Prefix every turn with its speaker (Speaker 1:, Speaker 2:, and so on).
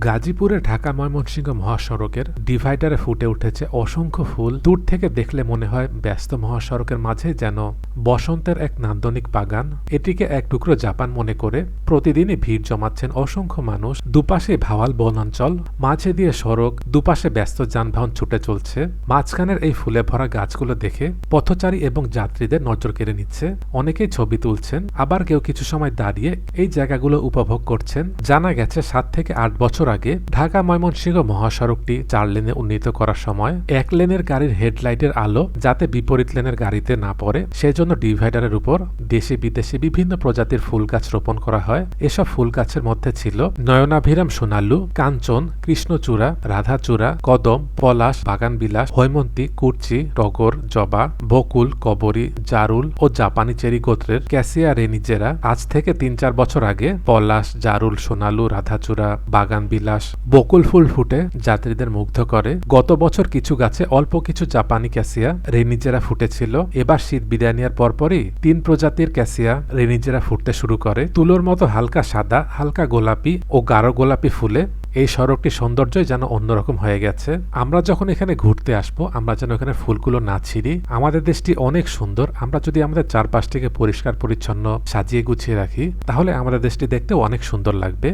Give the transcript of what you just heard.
Speaker 1: গাজীপুরে ঢাকা ময়মনসিংহ মহাসড়কের ডিভাইডারে ফুটে উঠেছে অসংখ্য ফুল। দূর থেকে দেখলে মনে হয় ব্যস্ত মহাসড়কের মাঝে যেন বসন্তের এক নান্দনিক বাগান। এটিকে এক টুকরো জাপান মনে করে প্রতিদিনই ভিড় জমাচ্ছেন অসংখ্য মানুষ। দুপাশে ভাওয়াল বনাঞ্চল, মাঝে দিয়ে সড়ক, দুপাশে ব্যস্ত যানবাহন ছুটে চলছে। মাঝখানের এই ফুলে ভরা গাছগুলো দেখে পথচারী এবং যাত্রীদের নজর কেড়ে নিচ্ছে। অনেকেই ছবি তুলছেন, আবার কেউ কিছু সময় দাঁড়িয়ে এই জায়গাগুলো উপভোগ করছেন। জানা গেছে 7 থেকে 8 বছর আগে ঢাকা ময়মনসিংহ মহাসড়কটি 4 লেনে উন্নীত করার সময় এক লেনের গাড়ির হেডলাইটের আলো যাতে বিপরীত লেনের গাড়িতে না পড়ে সেজন্য ডিভাইডারের উপর দেশি বিদেশি বিভিন্ন প্রজাতির ফুল গাছ রোপণ করা হয়। এসব ফুল গাছের মধ্যে ছিল নয়নাভিরাম সোনালু, কাঞ্চন, কৃষ্ণচূড়া, রাধাচূড়া, কদম, পলাশ, বাগানবিলাস, হৈমন্তী, কুরচি, টগর, জবা, বকুল, কবরী, জারুল ও জাপানি চেরি গোত্রের ক্যাসিয়া রেনিজেরা। আজ থেকে 3-4 বছর আগে পলাশ, জারুল, সোনালু, রাধাচূড়া, বাগানবিলাস, বকুল ফুল ফুটে যাত্রীদের মুগ্ধ করে। গত বছর কিছু গাছে অল্প কিছু জাপানি ক্যাসিয়া রেনিজেরা ফুটেছিল। এবার শীত বিদায় নেওয়ার পরপরই 3 প্রজাতির ক্যাসিয়া রেনিজেরা ফুটতে শুরু করে। তুলোর মতো হালকা সাদা, হালকা গোলাপি ও গাঢ় গোলাপি ফুলে এই সড়কটির সৌন্দর্যই যেন অন্যরকম হয়ে গেছে। আমরা যখন এখানে ঘুরতে আসবো আমরা যেন এখানে ফুলগুলো না ছিঁড়ি। আমাদের দেশটি অনেক সুন্দর। আমরা যদি আমাদের চারপাশটিকে পরিষ্কার পরিচ্ছন্ন সাজিয়ে গুছিয়ে রাখি তাহলে আমাদের দেশটি দেখতেও অনেক সুন্দর লাগবে।